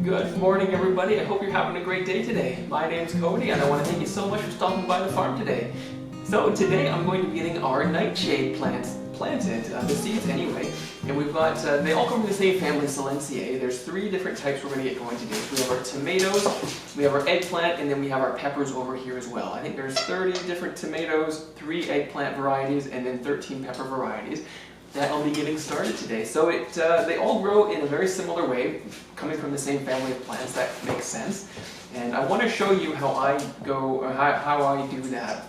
Good morning, everybody. I hope you're having a great day today. My name's Cody, and I want to thank you so much for stopping by the farm today. So today I'm going to be getting our nightshade plants planted, the seeds anyway. And we've got, they all come from the same family, Solanaceae. There's 3 different types we're going to get going today. So we have our tomatoes, we have our eggplant, and then we have our peppers over here as well. I think there's 30 different tomatoes, 3 eggplant varieties, and then 13 pepper varieties that I'll be getting started today. So they all grow in a very similar way, coming from the same family of plants. That makes sense. And I want to show you how I go, how I do that.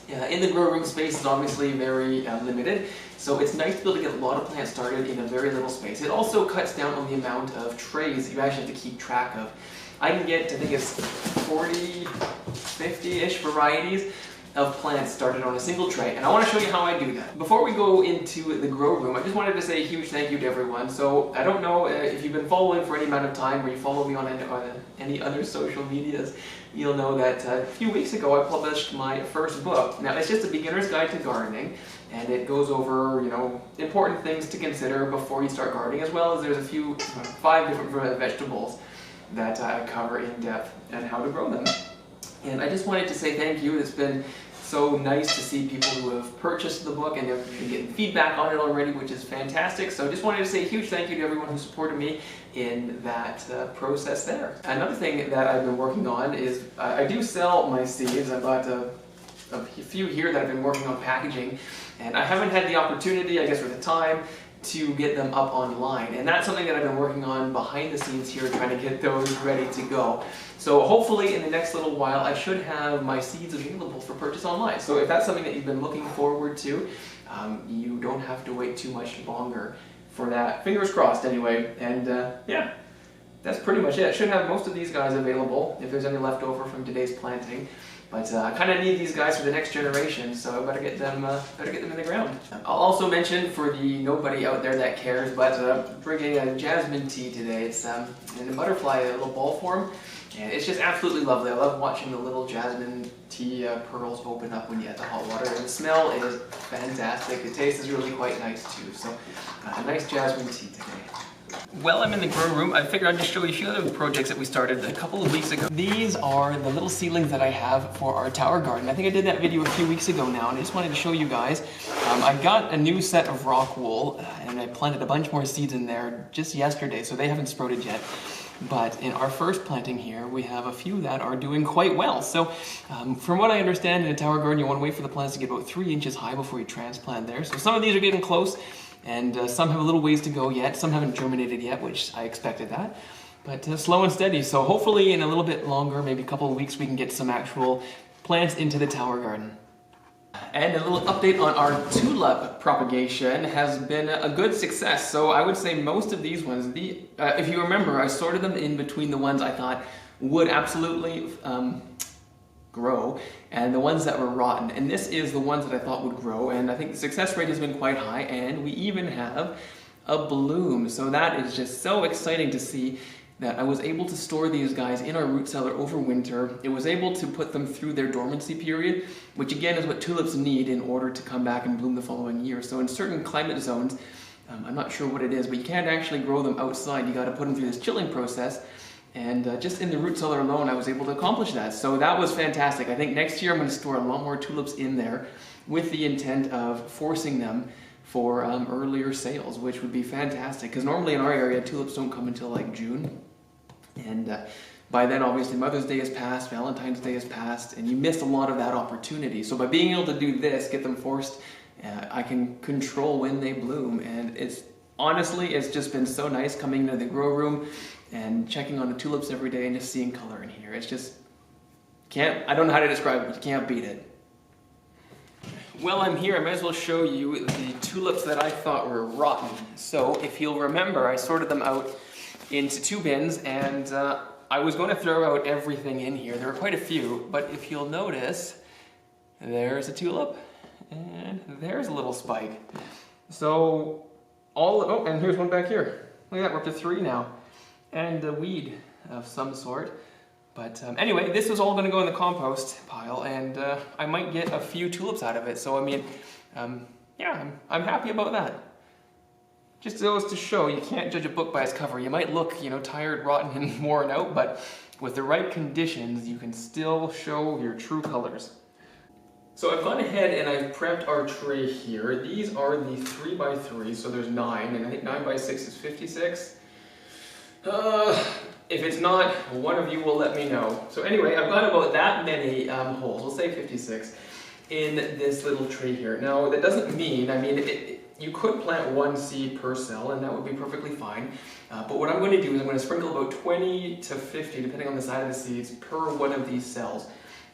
In the grow room space is obviously very limited, so it's nice to be able to get a lot of plants started in a very little space. It also cuts down on the amount of trays you actually have to keep track of. I can get, I think it's 40, 50-ish varieties of plants started on a single tray, and I want to show you how I do that. Before we go into the grow room, I just wanted to say a huge thank you to everyone. So I don't know if you've been following for any amount of time or you follow me on any other social medias, you'll know that a few weeks ago I published my first book. Now it's just a beginner's guide to gardening, and it goes over, you know, important things to consider before you start gardening, as well as there's a few, 5 different vegetables that I cover in depth and how to grow them. And I just wanted to say thank you. It's been so nice to see people who have purchased the book and have been getting feedback on it already, which is fantastic. So I just wanted to say a huge thank you to everyone who supported me in that process there. Another thing that I've been working on is I do sell my seeds. I've got a few here that I've been working on packaging, and I haven't had the opportunity, I guess, or the time to get them up online, and that's something that I've been working on behind the scenes here, trying to get those ready to go. So hopefully in the next little while I should have my seeds available for purchase online. So if that's something that you've been looking forward to, you don't have to wait too much longer for that. Fingers crossed anyway. And yeah, that's pretty much it. I should have most of these guys available if there's any left over from today's planting. But I kind of need these guys for the next generation, so I better get them in the ground. I'll also mention, for the nobody out there that cares, but bringing a jasmine tea today. It's in a butterfly, a little ball form, and it's just absolutely lovely. I love watching the little jasmine tea pearls open up when you add the hot water, and the smell is fantastic. The taste is really quite nice too. So a nice jasmine tea today. Well, I'm in the grow room. I figured I'd just show you a few other projects that we started a couple of weeks ago. These are the little seedlings that I have for our tower garden. I think I did that video a few weeks ago now, and I just wanted to show you guys. I got a new set of rock wool, and I planted a bunch more seeds in there just yesterday, so they haven't sprouted yet. But in our first planting here, we have a few that are doing quite well. So from what I understand, in a tower garden, you want to wait for the plants to get about 3 inches high before you transplant there. So some of these are getting close, and some have a little ways to go yet. Some haven't germinated yet, which I expected that. But slow and steady. So hopefully in a little bit longer, maybe a couple of weeks, we can get some actual plants into the tower garden. And a little update on our tulip propagation has been a good success. So I would say most of these ones, if you remember, I sorted them in between the ones I thought would absolutely grow and the ones that were rotten. And this is the ones that I thought would grow, and I think the success rate has been quite high, and we even have a bloom. So that is just so exciting to see that I was able to store these guys in our root cellar over winter. It was able to put them through their dormancy period, which again is what tulips need in order to come back and bloom the following year. So in certain climate zones, I'm not sure what it is, but you can't actually grow them outside. You got to put them through this chilling process. And just in the root cellar alone, I was able to accomplish that. So that was fantastic. I think next year I'm going to store a lot more tulips in there with the intent of forcing them for earlier sales, which would be fantastic. Because normally in our area, tulips don't come until like June. And by then, obviously, Mother's Day has passed, Valentine's Day has passed, and you missed a lot of that opportunity. So by being able to do this, get them forced, I can control when they bloom. And honestly, it's just been so nice coming into the grow room and checking on the tulips every day and just seeing color in here. It's just, I don't know how to describe it, but you can't beat it. Well, I'm here, I might as well show you the tulips that I thought were rotten. So if you'll remember, I sorted them out into 2 bins, and I was going to throw out everything in here. There were quite a few, but if you'll notice, there's a tulip, and there's a little spike. So, and here's one back here. Look at that, we're up to 3 now. And a weed of some sort. But anyway, this was all going to go in the compost pile, and I might get a few tulips out of it. So I mean, yeah, I'm happy about that. just goes to show you can't judge a book by its cover. You might look, tired, rotten, and worn out, but with the right conditions, you can still show your true colors. So I've gone ahead and I've prepped our tray here. These are the 3x3, so there's 9, and I think 9x6 is 56. If it's not, one of you will let me know. So anyway, I've got about that many holes, we'll say 56, in this little tray here. Now, that doesn't mean, you could plant one seed per cell, and that would be perfectly fine. But what I'm going to do is I'm going to sprinkle about 20 to 50, depending on the size of the seeds, per one of these cells.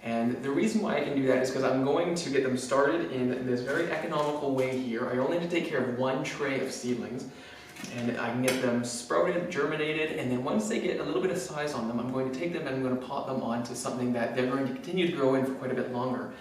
And the reason why I can do that is because I'm going to get them started in this very economical way here. I only need to take care of one tray of seedlings, and I can get them sprouted, germinated, and then once they get a little bit of size on them, I'm going to take them and I'm going to pot them onto something that they're going to continue to grow in for quite a bit longer.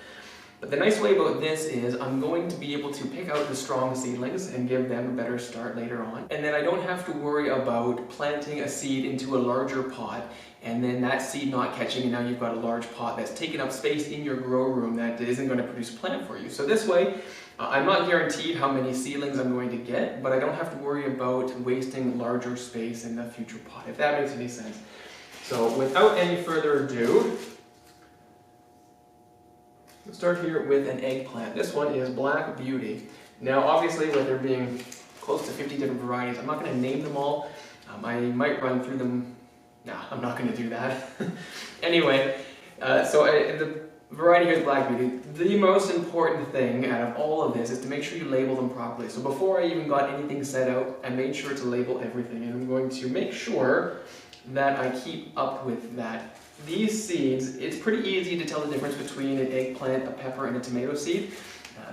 But the nice way about this is I'm going to be able to pick out the strong seedlings and give them a better start later on. And then I don't have to worry about planting a seed into a larger pot and then that seed not catching, and now you've got a large pot that's taking up space in your grow room that isn't going to produce a plant for you. So this way, I'm not guaranteed how many seedlings I'm going to get, but I don't have to worry about wasting larger space in the future pot, if that makes any sense. So without any further ado, let's start here with an eggplant. This one is Black Beauty. Now obviously with there being close to 50 different varieties, I'm not going to name them all. I might run through them. No, I'm not going to do that. Anyway, the variety here is Black Beauty. The most important thing out of all of this is to make sure you label them properly. So before I even got anything set out, I made sure to label everything, and I'm going to make sure that I keep up with that. These seeds, it's pretty easy to tell the difference between an eggplant, a pepper, and a tomato seed.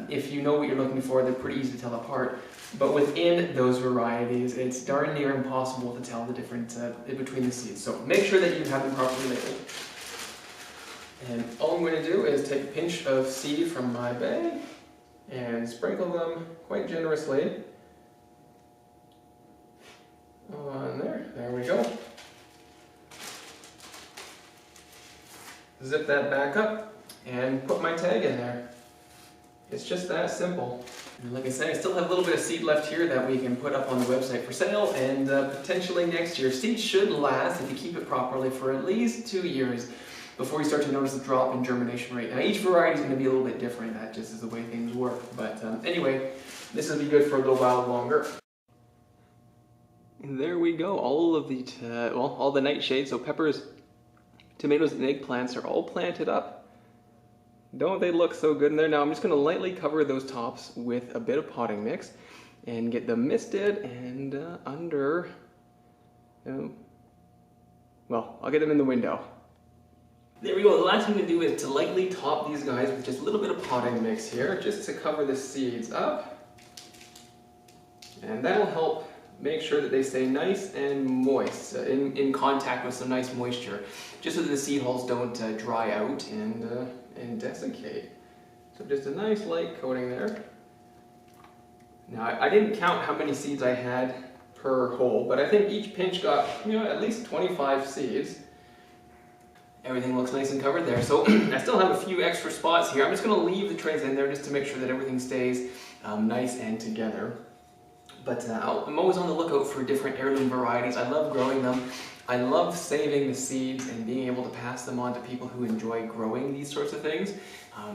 If you know what you're looking for, they're pretty easy to tell apart. But within those varieties, it's darn near impossible to tell the difference between the seeds. So make sure that you have them properly labeled. And all I'm going to do is take a pinch of seed from my bag and sprinkle them quite generously on there. There we go. Zip that back up and put my tag in there. It's just that simple. And like I said, I still have a little bit of seed left here that we can put up on the website for sale, and potentially next year. Seeds should last, if you keep it properly, for at least 2 years before you start to notice a drop in germination rate. Now each variety is going to be a little bit different, that just is the way things work. But anyway, this will be good for a little while longer. And there we go, all of the, all the nightshades, so peppers, tomatoes, and eggplants are all planted up. Don't they look so good in there? Now I'm just going to lightly cover those tops with a bit of potting mix and get them misted and under, well, I'll get them in the window. There we go. The last thing to do is to lightly top these guys with just a little bit of potting mix here, just to cover the seeds up. And that'll help make sure that they stay nice and moist, in contact with some nice moisture, just so that the seed hulls don't dry out and desiccate. So just a nice light coating there. Now I didn't count how many seeds I had per hole, but I think each pinch got, at least 25 seeds. Everything looks nice and covered there. So I still have a few extra spots here. I'm just going to leave the trays in there just to make sure that everything stays nice and together. But I'm always on the lookout for different heirloom varieties. I love growing them. I love saving the seeds and being able to pass them on to people who enjoy growing these sorts of things.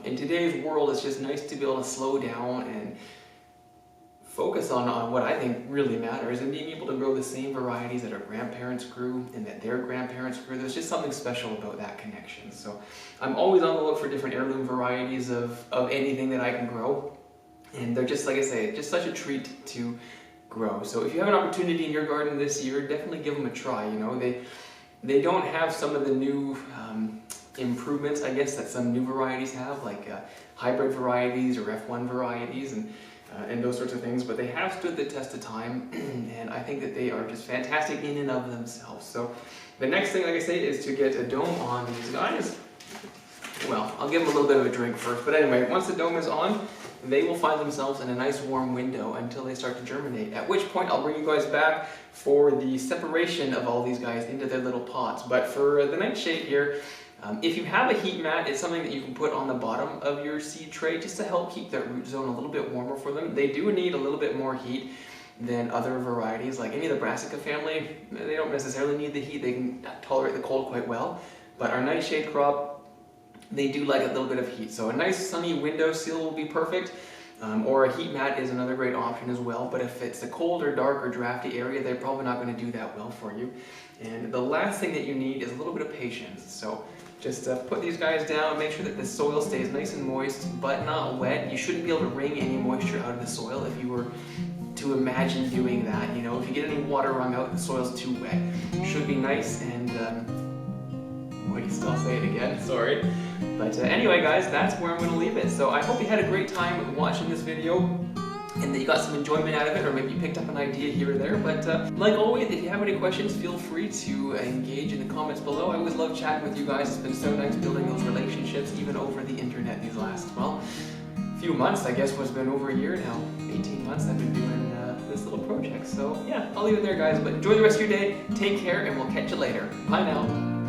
In today's world, it's just nice to be able to slow down and focus on what I think really matters, and being able to grow the same varieties that our grandparents grew and that their grandparents grew. There's just something special about that connection. So I'm always on the look for different heirloom varieties of anything that I can grow. And they're just, like I say, just such a treat to grow. So if you have an opportunity in your garden this year, definitely give them a try. They don't have some of the new improvements, I guess, that some new varieties have, like hybrid varieties or F1 varieties and those sorts of things, but they have stood the test of time, and I think that they are just fantastic in and of themselves. So the next thing, like I say, is to get a dome on these guys. Well, I'll give them a little bit of a drink first, but anyway, once the dome is on, they will find themselves in a nice warm window until they start to germinate, at which point I'll bring you guys back for the separation of all these guys into their little pots. But for the nightshade here, if you have a heat mat, it's something that you can put on the bottom of your seed tray just to help keep that root zone a little bit warmer for them. They do need a little bit more heat. than other varieties. Like any of the Brassica family, they don't necessarily need the heat, they can tolerate the cold quite well. But our nightshade crop, they do like a little bit of heat. So a nice sunny windowsill will be perfect. Or a heat mat is another great option as well, but if it's a cold or dark or drafty area, they're probably not going to do that well for you. And the last thing that you need is a little bit of patience. So just put these guys down, make sure that the soil stays nice and moist, but not wet. You shouldn't be able to wring any moisture out of the soil if you were to imagine doing that. You know, if you get any water wrung out, the soil's too wet. It should be nice and, I'll say it again, sorry. But anyway guys, that's where I'm going to leave it. So I hope you had a great time watching this video and that you got some enjoyment out of it, or maybe you picked up an idea here or there. But like always, if you have any questions, feel free to engage in the comments below. I always love chatting with you guys. It's been so nice building those relationships, even over the internet these last, well, few months. I guess it's been over a year now. 18 months I've been doing this little project. So yeah, I'll leave it there guys, but enjoy the rest of your day. Take care and we'll catch you later. Bye now.